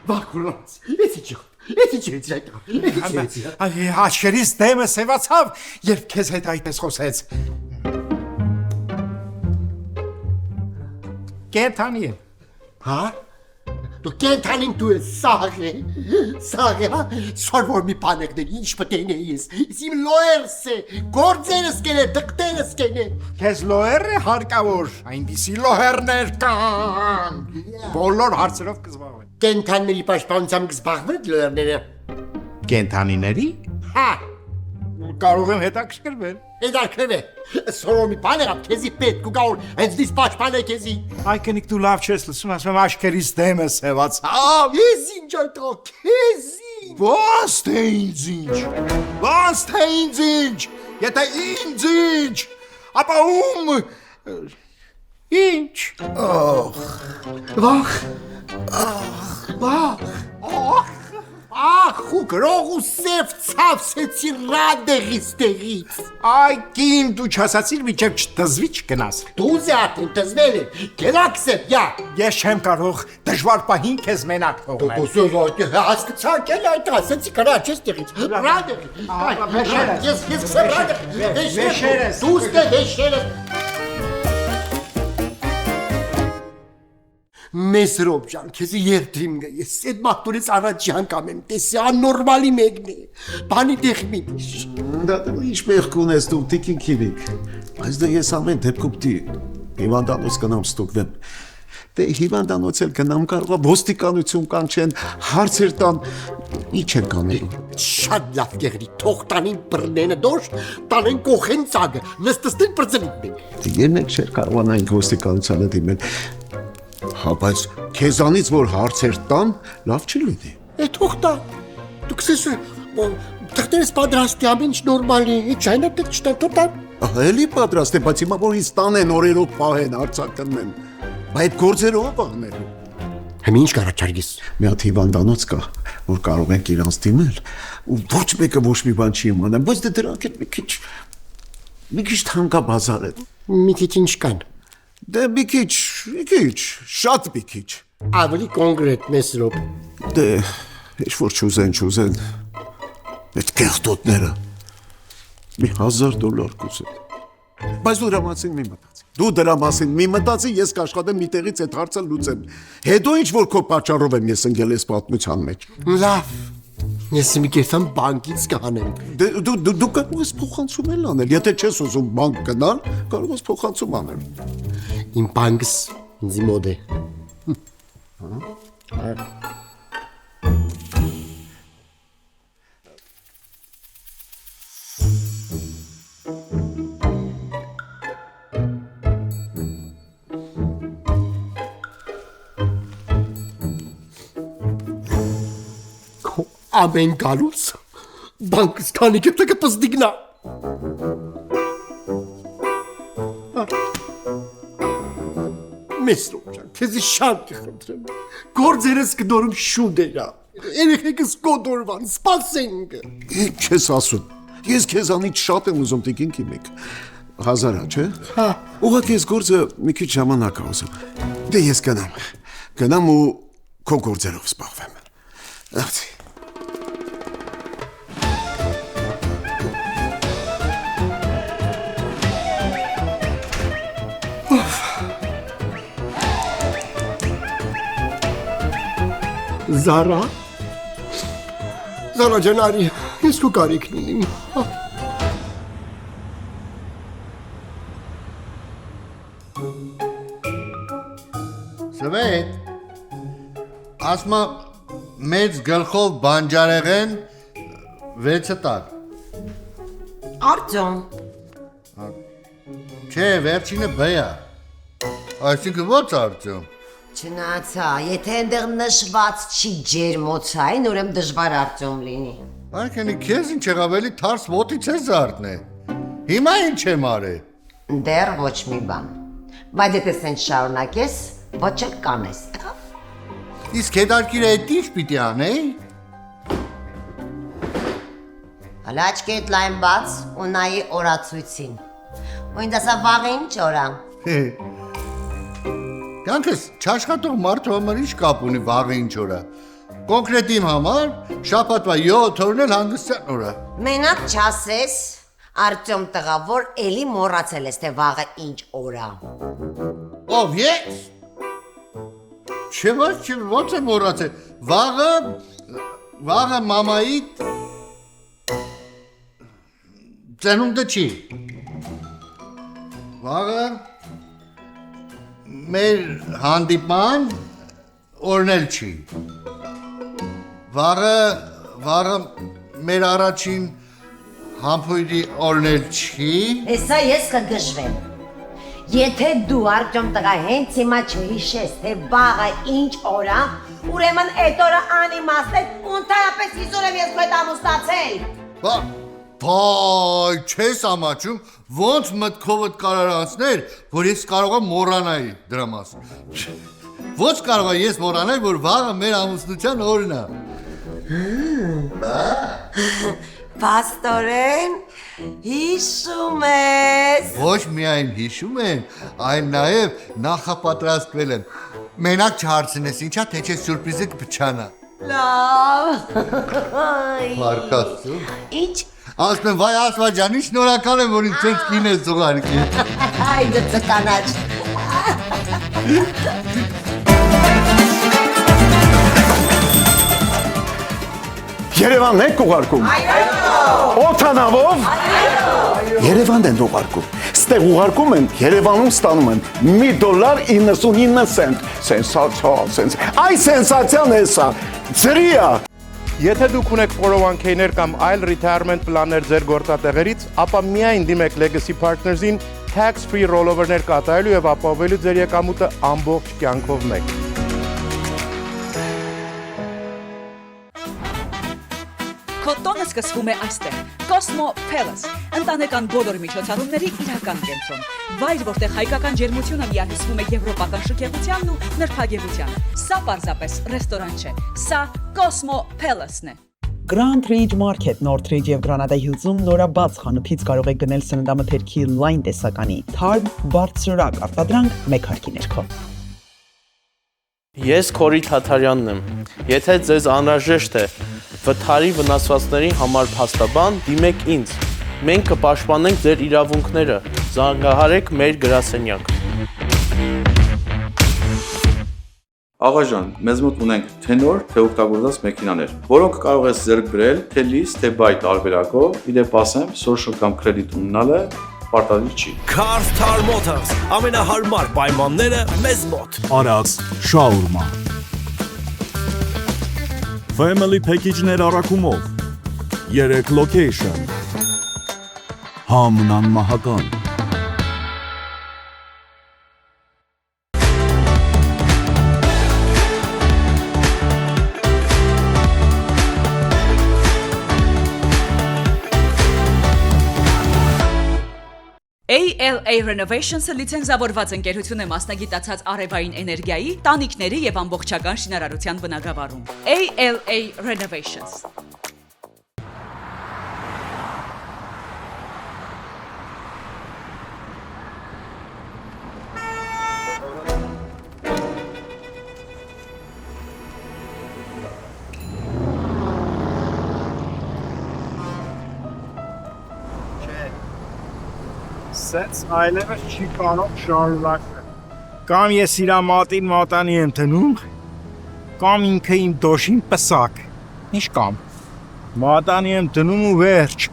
Բակուրած, աչքերից դեմը սևացավ, երբ քեզ հետ այդպես խոսեց։ Կենթանի է։ Հա? Դու կենթանին դու ես սաղ է, հա? Սորվոր մի պանեկներ, ինչ պտեն է ես, իմ լոերս է, գործերս կեն է, դկտերս կեն է։ Քեզ լոեր է հարկավոր, այնպիսի լոհերներ կան, բոլոր հարցերով կզբաղվեն։ Կենթանների պաշտպանությամբ կզբաղվեն լոերները։ Կենթանիների։ Հա։ Կարող եմ հետաքրքրվել։ Հետաքրքրվել։ Սորո մի բան եղավ, քեզի պետք ու գավոր, հենց դից պաշտպան է քեզի։ Այ կնիկ դու լավ չես լսում, ասում եմ աչքերից դեմը սևացավ։ Ես ինչ այդտեղ, քեզի։ Ոնց թե ինձ ինչ։ Ոնց թե ինձ ինչ։ Եթե ինձ ինչ, ապա ում։ Ինչ։ Վախ։ Ախ, ու գրող ու սև ցավսեցի ռադեղից տեղից։ Այ կին դու չասացիր միջև չտզվի չգնաս։ Դուզ է արդեն տզվել է, գելաքսև, յա։ Ես չեմ կարող դժվար պահին քեզ մենակ թողնել։ Դու հասկացար կել այդ ասեցի կրա չես տեղից։ Ռադեղ։ Ես կսեմ ռադեղ։ Վեշերես։ Դուզ դե վեշերես։ Մեսրոբ ջան, քեզի երդրիմ գա, ես այդ մաղթորից առաջի անգամ եմ տեսի, աննորմալի մեկն է, բանի տեղ միտիշ։ Դա ինչ մեղք ունես դու տիկին քիվիկ, բայց դե ես ամեն դեպքում դի հիվանդանոց կնամ ստուգվեմ, դե հիվանդանոց էլ կնամ կարողա ոստիկանություն կանչեն, հարցեր տան, ինչ են կանելու։ Շատ լավ գեղրի, թող տանին բռնենը դոշ, տանեն կողեն ծագը, նստստին պրծնիք մենք։ Դե երնեք չէր կարողանային ոստիկանությանը դիմել, հա, բայց քեզանից որ հարցեր տան, լավ չի լինի։ Թող տա, դու քսես թղթերս պատրաստ է, ամեն ինչ նորմալ է, չայնա պետք չտան, թող տան։ Էլի պատրաստ է, բայց հիմա որ ինձ տանեն օրերով պահեն, արձակնեն, բա այդ գործերով աղնելու։ Հեմ ինչ կարաչարգիս։ Մի հատ հիվանդանոց կա, որ կարող ենք իրանց դիմել, ու ոչ մեկը ոչ մի բան չի իմանա, բայց դե դրանք էլ մի քիչ թանկաբազար են։ Մի քիչ ինչ կան։ Դե մի քիչ, շատ մի քիչ։ Ավելի կոնկրետ Մեսրոբ։ Դե, ինչ-որ չուզեն, այդ կեղտոտները, մի $1000 կուզեն։ Բայց դու դրա մասին մի մտածի, ես կաշխատեմ մի տեղից այդ հարցը լուծեմ։ Հետո ինչ-որ քո պատճառով եմ ես ընկել ես պատմության մեջ։ Լավ, ես մի կերտամ բանկից կանեմ։ Դու կարող ես փոխանցում էլ անել, եթե չես ուզում բանկ գնալ, կարող ես փոխանցում անել։ Իմ բանկս ինձ մոտ է։ Ամեն գալուց բանկս քանի կետը կպզդիգնա։ Մեսրոբ ջան, քեզի շատ կխնդրեմ, գործերս կդորում շուտերա, երեխեքս կոդորվան, սպասենք։ Ինչ ես ասում, ես քեզանից շատ եմ ուզում տիկին քիմիկ, 1000 չէ։ Հա։ Ուղղակի ես գործը մի քիչ ժամանակ ուզում, դե ես գնամ ու քո գործերով զբաղվեմ։ Ահա Զարա ջան արի, ես քո կարիքն ունիմ։ Սվետ, ասմա մեծ գլխով բանջարեղեն 6 տար։ Արտյոմ։ Չէ, վերջինը բյա։ Այսինքն ո՞ց Արտյոմ։ Չնացա, եթե այնտեղ նշված չի ջերմոցային, ուրեմն դժվար Արտյոմ լինի։ Այնքանի քեզ ինչ եղավ էլի թարս ոտից է զարթնե։ Հիմա ինչ եմ արել։ Դեռ ոչ մի բան։ Բայց եթե սենց շարունակես, ոչ էլ կանես։ Իսկ հետարքիրը այդ ինչ պիտի անեի։ Հələ աչքեդ լայն բաց ու նայի օրացույցին։ Ու ինձ ասա վաղը ինչ օր ա։ Կյանքս չաշխատող մարդու համար ինչ կապ ունի վաղը ինչ օր ա։ Կոնկրետ իմ համար շաբաթվա 7 օրն էլ հանգստյան օր ա։ Մենակ չասես, Արտյոմ տղա, որ էլի մոռացել ես, թե վաղը ինչ օր ա։ Ով ես։ Չէ, ո՞նց եմ մոռացել։ Վաղը մամայի ծնունդը չի։ Վաղը մեր հանդիպման օրն էլ չի։ Վաղը մեր առաջին համբույրի օրն էլ չի։ Հեսա ես կգժվեմ։ Եթե դու Արտյոմ տղա հենց հիմա չհիշես, թե վաղը ինչ օր ա, ուրեմն այդ օրը անիմաստ է, ու ընդհանրապես հիշում եմ ես քո հետ ամուսնացել։ Բայ, չես ամաչում, ոնց մտքովդ կարող անցներ, որ ես կարող եմ մոռանալ դրա մասին։ Ոնց կարող եմ ես մոռանալ, որ վաղը մեր ամուսնության օրն է։ Պաստորեն, հիշում ես։ Ոչ միայն հիշում եմ, այլ նաև նախապատրաստվել եմ։ Մենակ չհարցնես, ինչա թե չէ սյուրպրիզը կփչանա։ Լավ։ Փառքաստու։ Ինչ։ Ասում եմ, վայ Աստվածյանի, շնորհակալ եմ, որ ինձ ցենց կին ես ուղարկել։ Այ դու կանաչ։ Երևանն եք ուղարկում։ Օթանավով։ Երևանն են ուղարկում։ Ստեղ ուղարկում են, Երևանում ստանում են $1.99 Սենսացիա, Այ սենսացիան է սա։ Ծրիա։ Եթե դուք ունեք 401k-ներ կամ այլ retirement պլաններ ձեր գործատեղերից, ապա միայն դիմեք Legacy Partners-ին tax-free rollover-ներ կատարելու եւ ապահովելու ձեր եկամուտը ամբողջ կյանքով մեկ։ Քոտոնը սկսվում է այստեղ։ Cosmo Palace, ընտանեկան բոլոր միջոցառումների իրական կենտրոն։ Վայր, որտեղ հայկական ջերմությունը միահյուսվում է եվրոպական շքեղությանն ու նրբագեղությանը։ Սա պարզապես ռեստորան չէ, սա Cosmo Palace-ն է։ Grand Ridge Market, Northridge եւ Granada Hills-ում նորաբաց խանութից կարող եք գնել սննդամթերքի լայն տեսականի թարմ, բարձրորակ արտադրանք մեկ հարկի ներքո։ Ես Քորի Թաթարյանն եմ։ Եթե ձեզ անհրաժեշտ է վթարի վնասվածքների համար փաստաբան, դիմեք ինձ։ Մենք կպաշտպանենք ձեր իրավունքները։ Զանգահարեք մեր գրասենյակ։ Աղաջան, մեզ մոտ ունենք թե նոր, թե օգտագործված մեքենաներ, որոնք կարող ես ձեռք բերել թե լիզ, թե բայ տարբերակով, իդեպ ասեմ, social կամ credit ունենալը պարտադիր չի։ Cars Tar Motors, ամենահարմար պայմանները մեզ մոտ։ Արաքս շաուրմա։ Family package-ներ առաքումով 3 location։ Համնան մահական։ ALA Renovations-ը լիցենզավորված ընկերություն է մասնագիտացած արևային էներգիայի, տանիքների եւ ամբողջական շինարարության բնագավառում։ ALA Renovations։ Սենց այլևս չի կարող շարունակվել։ Կամ ես իրա մատին մատանի եմ տնում, կամ ինքը իմ դոշին պսակ։ Ինչ կամ։ Մատանի եմ տնում ու վերջ։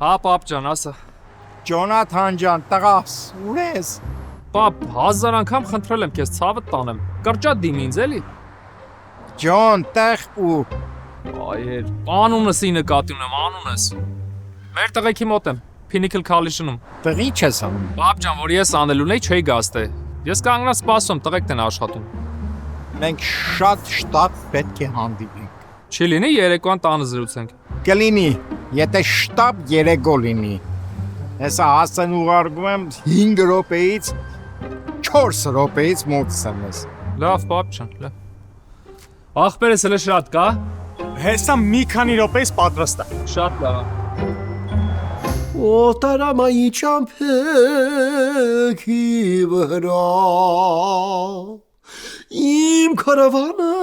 Հա, պապ ջան, ասա։ Ջոնաթան ջան, տղաս, ուր ես։ Պապ, 1000 անգամ խնդրել եմ քեզ ցավը տանեմ։ Կրճատ դիմի ինձ էլի։ Ջոն, տեղ ու Այեր, անունս ի նկատի ունեմ, անունս։ Մեր տղեկի մոտ եմ, Pinnacle College-ում։ տղի չես անում։ Պապ ջան, որ ես անել ունեի, չէի գաստե։ Ես կանգնած սպասում, տղեկն են աշխատում։ մենք շատ շտապ պետք է հանդիպենք։ Չի լինի երեկոյան տանը զրուցենք։ Կլինի, եթե շտապ երեկո լինի։ Հեսա հասցեն ուղարկում եմ 5 րոպեից 4 րոպեից մոտս եմ ես։ Լավ, պապ ջան, լավ։ Ախպերս հələ շատ կա։ Հեսա մի քանի րոպեից պատրաստ է։ Շատ լավ։ Օտարամայի ճամփեքի վրա իմ քարավանը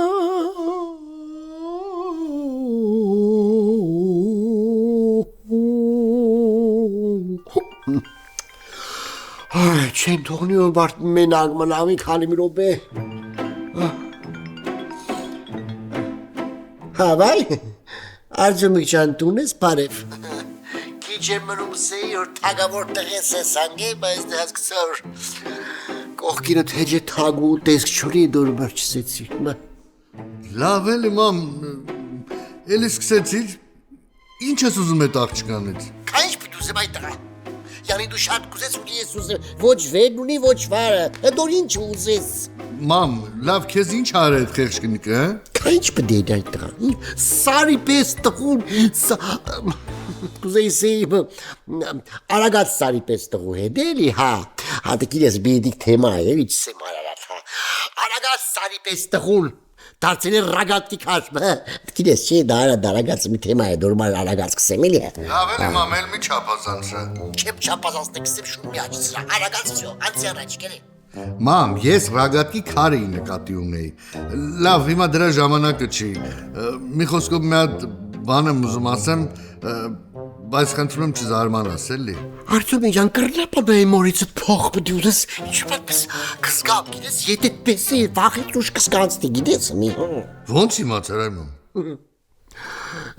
չեմ թողնի որ բարդ մենակ մնամ մի քանի րոպե հա բայ Արձոմիկ ջան տուն ես բարև Ջեմրում սեի որ թագավոր տղես է սանգե, բայց դե հասկսար կողքինը թեջե թագու տեսք չունի դուր բրչսեցի Լավ էլի մամ, էլի սկսեցիր, ինչ ես ուզում էդ աղջկանից Քայչ պիտու զեմ այդ տղա Յանի դու շատ կուզես ունի ես ուզեմ ոչ վերն ունի ոչ վարը դոր ինչ ուզես Մամ, լավ քեզ ինչ արը այդ խեղճկնիկը, Քայչ պդի այդ տղա Սարի պես տղուն Կուզեի սեի արագած սարի պես տղու հետ էլի հա Հատկին ես բիդիկ թեմա է ինչ սեմ արարատ հա Արագած սարի պես տղուն Դարձել է ռագատքի քաշմ Հատկին ես չէ դա արագած մի թեմա է դորմար արագած կսեմ էլի լավ էլի մամ, էլ մի չապազանցը Չեմ չապազանցնի կսեմ շուն մի աչիսրա Արագած վյո, անցի առաջ կելի Մամ, ես ռագատքի քարը նկատի ունեի Լավ, հիմա դրա ժամանակը չի Մի խոսքով մի հատ բան եմ ուզում ասեմ Բայց խնդրում եմ չզարմանաս էլի Արդյոք ջան կռնապա դե մորիցը փող պիտի ուզես ինչ պատպես կսկամ գիտես եթե պես է վախից ուշ կսկանցնի գիտես մի Ոնց իմացար այ մամ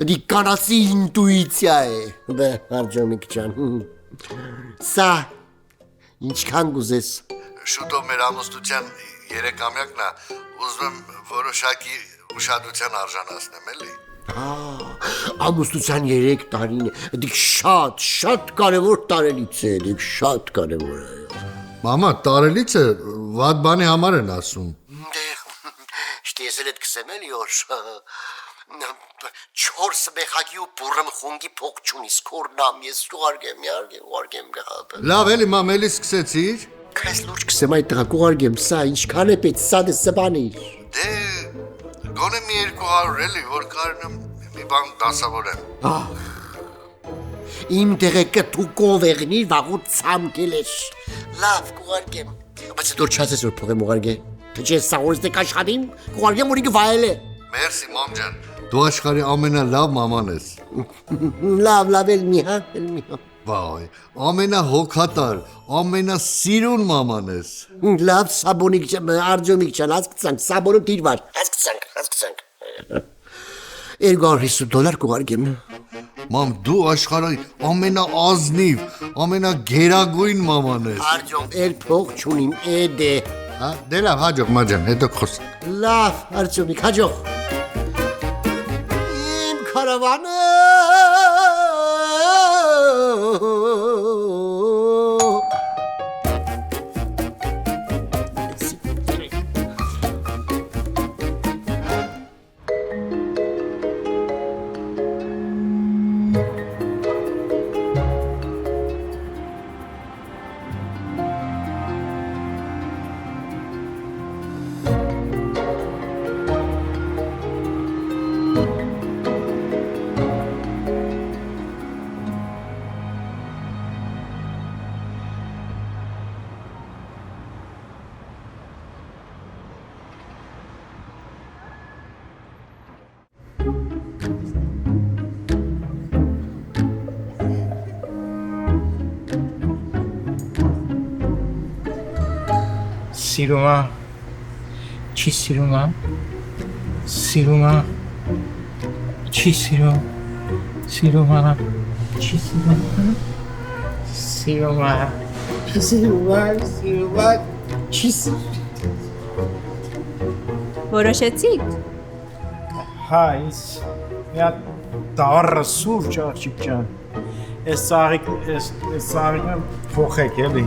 Դի կանացի ինտուիցիա է դե Արձոմիկ ջան Սա ինչքան գուզես Շուտով մեր ամուսնության 3-ամյակն է ուզում եմ որոշակի ուշադրության արժանացնեմ էլի Ամուսնության 3 տարին է դիք շատ կարևոր տարելից է դիք շատ կարևոր է Մամա, տարելից է վատ բանի համար են ասում Շտես էլ էդ կսեմ էլի որ 4 մեխագի ու բուրըմ խունգի փող չունիս կորնամ ես ուղարգեմ գահապ Լավ էլի մամ, էլի սկսեցիր Քայս լուրջ կսեմ այդ տղա կուղարգեմ սա ինչքան է պետք սա դե սբանիր Դե գոնե մի 200 էլի որ կարնեմ մի բան դասավորեմ Իմ տեղեկը դու կովեղնիր վաղուց ցամքել ես Լավ կուղարգեմ Բայց դու չասես որ փող եմ ուղարգե Թե չես սա օրս դեք աշխատին կուղարգեմ որ ինքը վայել է Մերսի մամ ջան Դու աշխարհի ամենալավ մաման ես Լավ էլ մի հա Վայ, ամենահոգատար, ամենասիրուն մաման ես Լավ սաբոնիկ Արձոմիկ ջան հասկացանք սաբոնը դիրվար հասկացանք $250 կուղարկեմ Մամ դու աշխարհի ամենաազնիվ, ամենագերագույն մաման ես Արձոմ էլ փող չունիմ էդե Հա դե լավ հաջող մաջան հետո խոսենք Լավ Արձոմիկ հաջող Իմ քարավանը Սիրումա Չի սիրումա Սիրումա Չի սիրում Սիրումա Չի սիրում Սիրումա Սիրումա Չի սիրում Որոշեցիք Հա ինձ մի հատ դառը սուրճ աղջիկ ջան Այս ծաղիկը փոխեք էլի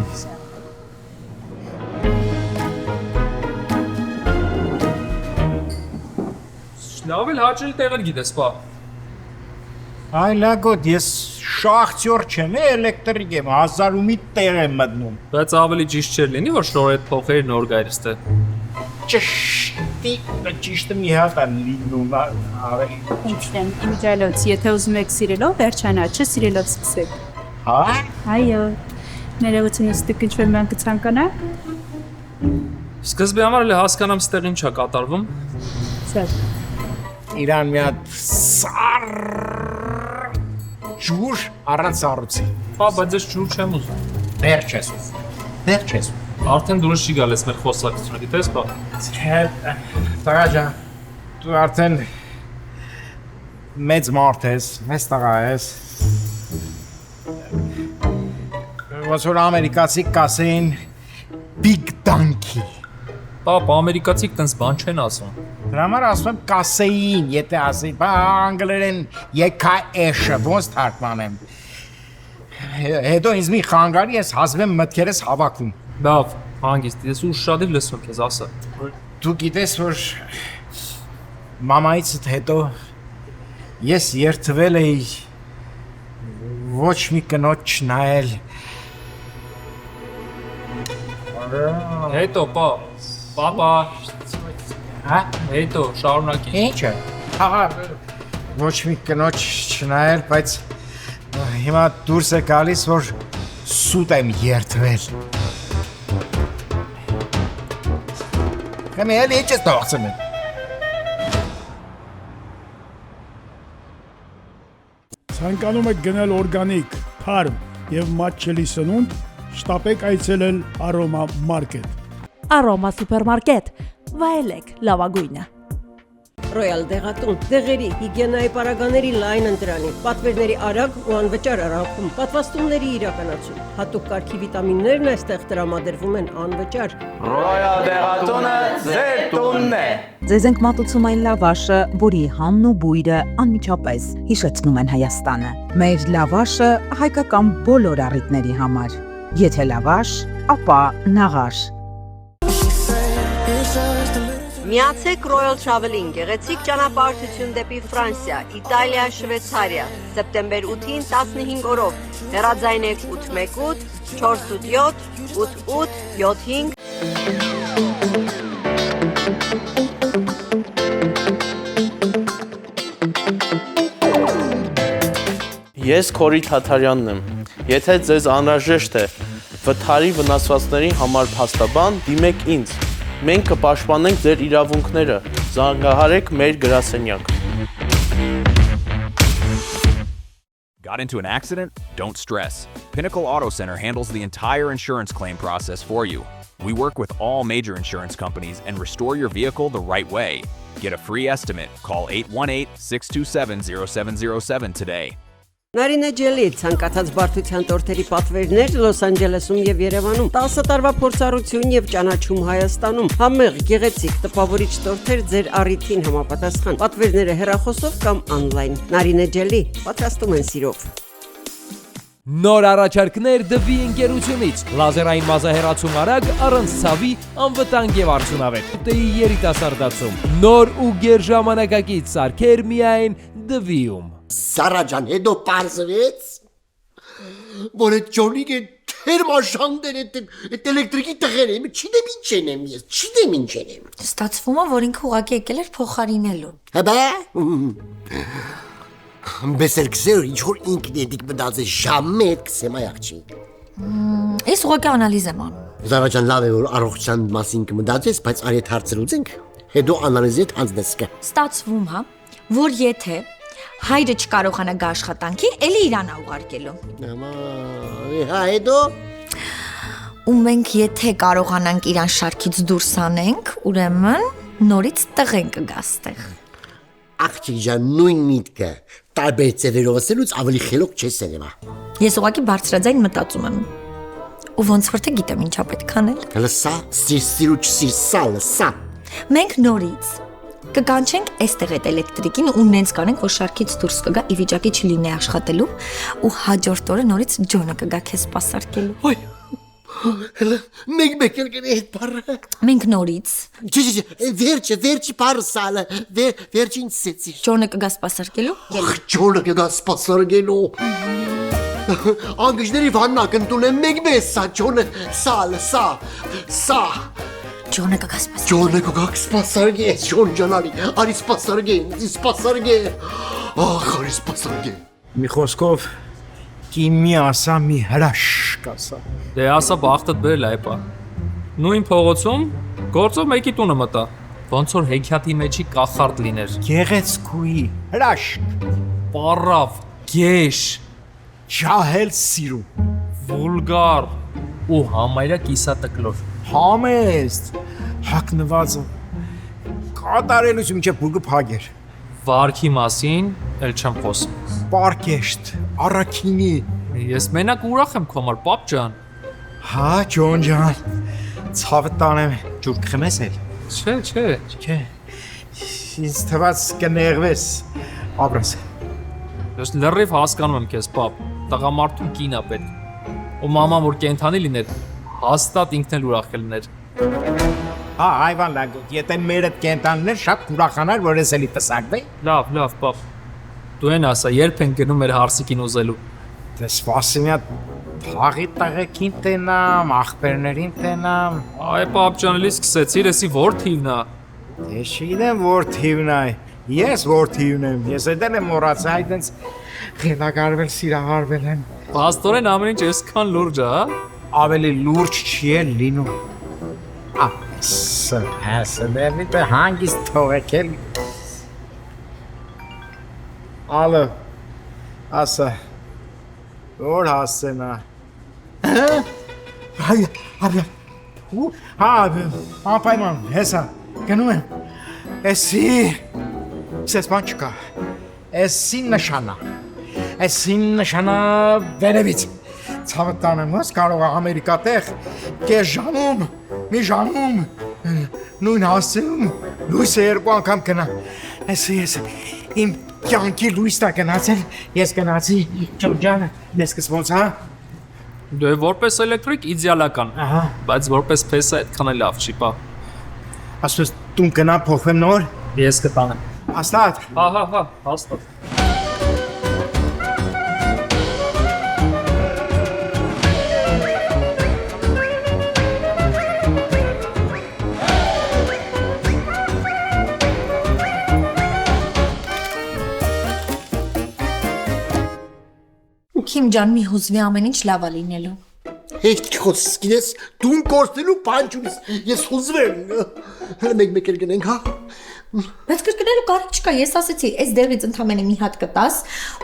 Լավ էլ հաճելի տեղեր գիտես, բա։ Այ լագոտ, ես շախտյոր չեմ, էլեկտրիկ եմ, 1000 ու մի տեղ եմ մտնում։ Բայց ավելի ճիշտ չէր լինի, որ շնորհ այդ փոխեր նոր գայրստե։ Ճիշտը մի հատ է լինում, ավելի։ Ինչն իմ ջալոց, եթե ուզում եք սիրելով, վերջանա, չսիրելով սկսեք։ Հա։ Այո։ Ներողություն ստկնչվել մենք կցանկանանք։ Սկզբի համար էլ հասկանամ ստեղ ինչ է կատարվում։ Սա։ Իրան մի հատ սար ջուր առանց սառույցի։ Բա, բայց ես ջուր չեմ ուզում։ Վերջ ես ուզում։ Վերջ ես ուզում։ Արդեն դուրս չի գալիս մեր խոսակցությունը, գիտես, բա։ Տղա ջան, դու արդեն մեծ մարդ ես, մեծ տղա ես։ Ոնց որ ամերիկացի կասեին big donkey։ Պապ, ամերիկացիք տենց բան չեն ասում։ Դրա համար ասում եմ կասեին, եթե ասեին, բա անգլերեն եկա էշը, ոնց թարգմանեմ։ Հետո ինձ մի խանգարի ես հազվեմ մտքերս հավաքում։ Լավ, հանգիստ, ես ուշադիր լսում քեզ, ասա։ Դու գիտես, որ մամայից հետո ես երթվել էի ոչ մի կնոջ չնայել։ Հետո, պապա, Հա? հետո, շարունակի։ Ինչը։ Հա, ոչ մի կնոջ չնայել, բայց հիմա դուրս է գալիս, որ սուտ եմ երթվել։ Հեմի էլի ինչ ես տաղցում եմ։ Ցանկանում եք գնել օրգանիկ, թարմ և մատչելի սնունդ, շտապեք այցելել Aroma Market։ Aroma Supermarket, վայելեք լավագույնը։ Ռոյալ դեղատուն, դեղերի, հիգիենայի պարագաների լայն ընտրանի, պատվերների արագ ու անվճար առաքում, պատվաստումների իրականացում, հատուկ կարգի վիտամիններն այստեղ տրամադրվում են անվճար։ Ռոյալ դեղատունը ձեր տունն է։ Ձեզ ենք մատուցում այն լավաշը, որի համն ու բույրը անմիջապես հիշեցնում են Հայաստանը։ Մեր լավաշը հայկական բոլոր առիթների համար։ Եթե լավաշ, ապա նաղաշ։ Միացեք Royal Travel-ին, գեղեցիկ ճանապարհորդություն դեպի Ֆրանսիա, Իտալիա, Շվեյցարիա, սեպտեմբեր 8-ին 15 օրով, հեռաձայնեք 818 487 8875 Ես Քորի Թաթարյանն եմ։ Եթե ձեզ անհրաժեշտ է վթարի վնասվածքների համար փաստաբան, դիմեք ինձ։ Մենք կպաշտպանենք ձեր իրավունքները, զանգահարեք մեր գրասենյակ։ Got into an accident? Don't stress. Pinnacle Auto Center handles the entire insurance claim process for you. We work with all major insurance companies and restore your vehicle the right way. Get a free estimate. Call 818-627-0707 today. Նարինե ջելի, ցանկացած բարդության տորթերի պատվերներ Լոս Անջելեսում եւ Երևանում, 10 տարվա փորձառություն եւ ճանաչում Հայաստանում, համեղ, գեղեցիկ, տպավորիչ տորթեր ձեր առիթին համապատասխան, պատվերները հեռախոսով կամ on-line։ Նարինե ջելի, պատրաստում են սիրով։ Նոր առաջարկներ դվի ընկերությունից, լազերային մազահեռացում արագ, առանց ցավի, անվտանգ եւ արդյունավետ։ Ուտեի երիտասարդացում, նոր ու գերժամանակակից սարքեր միայն դվիում։ Սարաջան, հետո պարզվեց, որ այդ ճոնիկ է թերմաշանդեր այդ էլեկտրիկի տղեր եմ, չիդեմ ինչ եմ ես, չիդեմ ինչ եմ։ Ստացվում է, որ ինքը ուղղակի եկել էր փոխարինելու։ Հəbə? Բեսեր քսեր, ինչ որ ինքն էդիկ մտած է ժամետ քսեմ այախ չի։ Ես ուղղակի անալիզ եմ անում։ Զարաջան լավ է, որ առողջության մասին կմտածես, բայց արի այդ հարցը լուծենք, հետո անալիզի հետ անցնես կա։ Ստացվում է, որ եթե հայրը չկարողանա գա աշխատանքի, էլի իրան է ուղարկելու։ Հա, հետո ու մենք եթե կարողանանք իրան շարքից դուրս անենք, ուրեմն նորից տղեն կգա ստեղ։ Աղջիկ ջան, նույն միտքը տարբեր ձևերով ասելուց ավելի խելոք չես երևա։ Ես ուղղակի բարձրաձայն մտածում եմ։ Ու ոնց որ թե գիտեմ ինչա պետք անել։ Լսա, սիրու չսիրսա, լսա։ Մենք նորից կկանչենք այստեղ այդ էլեկտրիկին ու նենց կանենք, որ շարքից դուրս կգա, ի վիճակի չլինի աշխատելու ու հաջորդ օրը նորից Ջոնը կգա քեզ սպասարկելու։ Մեկ գնի այդ բառը։ Մենք նորից։ Չէ, վերջի բառը սալը, վերջին սեցի։ Ջոնը կգա սպասարկելու։ Ջոնը կգա սպասարկելու։ Անգլիզների վաննակ ընդունեմ մեկ սա, ջոնը սալը, սա։ Ջոնը կգա սպասարկելու։ Ջոնը կգա սպասարկե, ջոն ջանալի, արի սպասարկե։ Արի սպասարկե։ Մի խոսքով կիմի ասա մի հրաշք ասա։ Դե ասա բախտդ բերել այպա։ Նույն փողոցում գործով մեկի տունը մտա։ Ոնց որ հեքիաթի մեջի կախարդ լիներ։ Գեղեցկուի հրաշք։ Պարավ, գեշ, ջահել սիրում, վուլգար ու համայրա կիսատկլոր։ Համեստ, հակնվածը, կատարելուց մինչև բուրգը փագեր։ Վարքի մասին էլ չեմ խոսում։ Պարկեշտ, առաքինի։ Ես մենակ ուրախ եմ քո համար, պապ ջան։ Հա, ջոն ջան, ցավը տանեմ, ջուր կխմես էլ։ Չէ։ Ինձ թված կներվես, ապրես։ Ես լրիվ հասկանում եմ քեզ, պապ։ Տղամարդու կին է պետք։ Ու մաման որ կենթանի լիներ, հաստատ ինքն էլ ուրախ կլիներ։ Հա, այվան լագոտ, եթե մերդ կենտաններ շատ ուրախանար, որ ես էլի պսակվեի։ Լավ, պապ։ Դու են ասա, երբ են գնում մեր հարսիկին ուզելու։ Դե սպասիմյա թաղի տղեկին տենամ, աղբերներին տենամ։ Այ պապ ջանելի սկսեցիր, եսի որ թիվն է։ Դե չգիտեմ որ թիվն է։ Ես որ թիվն եմ, ես էդել եմ մոռացա, այդենց խելագարվել, սիրահարվել եմ։ Փաստորեն ամեն ինչ այսքան լուրջ է, հա։ Ավելի լուրջ չի էլ լինում։ Հասը դե հանգիստ թողեք էլ։ Ալը, ասա, որ հասցենա։ Հա, անպայման, հեսա, գնում եմ, էսի, սեսման չկա, էսի նշանա վերևից, ցավը տանեմ, հոս կարող է Ամերիկա տեղ, կես ժանում, մի ժանում, նույն հասցենում, լույսը երկու անգամ կնա, էսի, իմ կյանքի լույսն է գնացել, ես գնացի, ջան, դեսկս ոնց հա։ Դե որպես էլեկտրիկ իդեալական, բայց որպես փեսա այդքան էլ լավ չի, պա։ Ասում ես տուն կնա փոխվեմ նոր։ Ես կտանեմ։ Հաստատ։ Հա, հաստատ։ Քիմ ջան, մի հուզվի ամեն ինչ լավա լինելու։ Հետ խոսս գիտես, դու կորցնելու պանջուրից, ես հուզվեմ։ Մեկ գնենք, հա։ Բայց կրկնելու կարիք չկա, ես ասեցի, այս դեղից ընդամենը մի հատ կտաս,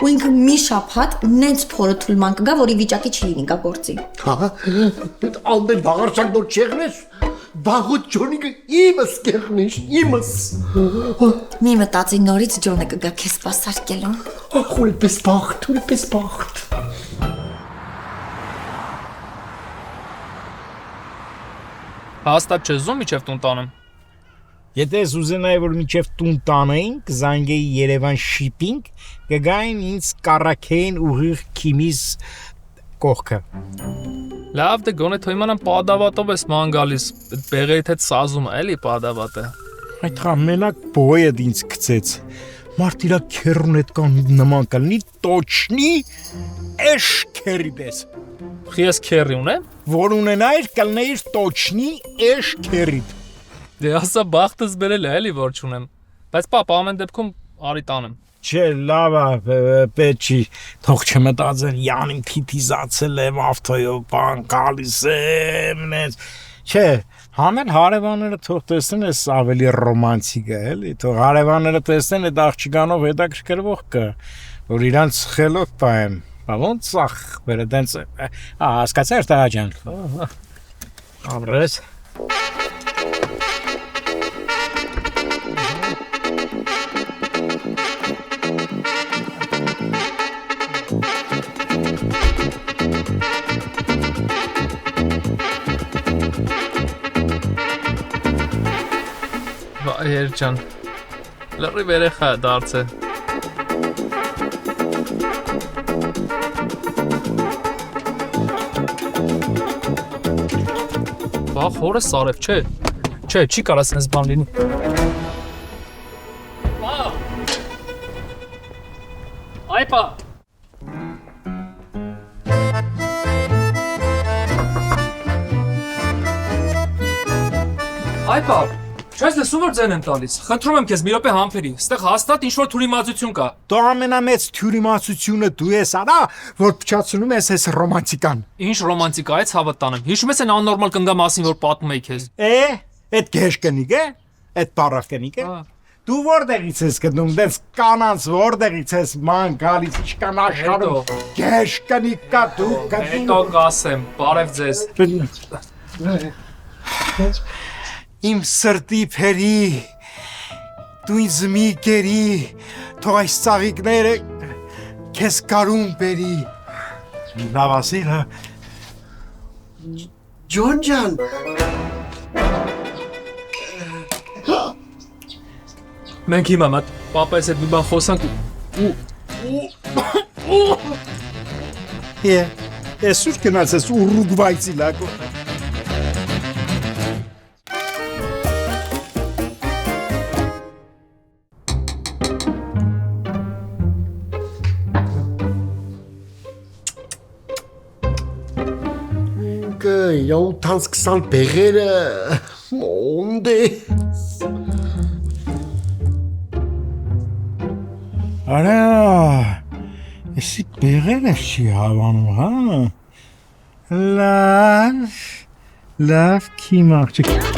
ու ինքը մի շաբաթ նենց փորը թուլման կգա, որի վիճակի չի լինի գա գործի։ Հա, անդեն բաղարշակ նոր չեղնես, բաղուտ ջոնիկը իմս կեղնես, իմս։ Մի մտածի նորից ջոնը կգա քեզ սպասարկելու։ Ախ, ուրպես բաղթ։ Հաստատ չես զում միջև տուն տանեմ։ Եթե ես ուզենայի, որ միջև տուն տանեինք, զանգեի Երևան շիպինգ, կգային ինձ կառաքեին ուղիղ Քիմիս կողքը։ Լավ, դե գոնե թո իմանամ պադավատով ես ման գալիս, այդ բեղերիդ հետ սազում է, էլի պադավատը։ Այդ խամենակ բոյդ ինձ գցեց։ Մարդ իրա քերուն հետ կան նման կլինի, տոչնի էշ քերի պես։ Ես քերի ունեմ։ Որ ունենայր կլնեիր տոչնի էշ քերիդ։ Դե ասա բախտս բերել է, էլի որ չունեմ։ Բայց պապ ամեն դեպքում արի տանեմ։ Չէ, լավ է, պետք չի, թող չմտածեն, յանին թիթիզացել եմ ավտոյով, բան գալիս եմ, նենց։ Չէ, համեն հարևանները թող տեսնեն էս ավելի ռոմանտիկ է, էլի, թող հարևանները տեսնեն այդ աղջկանով հետաքրքրվող կա, որ իրանց խելոք պայեմ, ոնց սախ, բերը դենց, հասկացար տղա ջան։ Ամրես։ Վայ ջան, լրիվ երեխա է դարձել։ Բա խորը սարև չէ։ Չէ, չի կարաս ինձ բան լինի։ Այպա։ Այպա, չես լսում որ ձեն եմ տալիս։ Խնդրում եմ քեզ մի րոպե համբերի։ Ստեղ հաստատ ինչ-որ թյուրիմացություն կա։ Դու ամենամեծ թյուրիմացությունը դու ես արա, որ փչացնում ես այս ռոմանտիկան։ Ինչ ռոմանտիկա է, ցավը տանեմ։ Հիշում ես այն աննորմալ կնգա մասին, որ պատմում էի քեզ։ Այդ գեշկնիկ է, այդ բարակնիկ է։ Դու որտեղից ես գտնում, դες կանանց որտեղից ես ման գալիս, ինչքան աշխարհում գեշկնիկ կա դու գտնում։ Հետո կասեմ, բարև ձեզ։ Իմ սրտի փերի, դու ինձ մի կերի, թող այս ծաղիկները քեզ կարում բերի։ Լավ ասիր, հա։ Ջոն ջան, Մենք հիմա մատ պապայս հետ մի բան խոսանք Ես ուր կնաց ես Ուրուգվայցի լակո։ Jau tansk san begere monde. Արա, էսի բեղերը չի հավանում, հա։ Լավ, քիմ աղջիկ։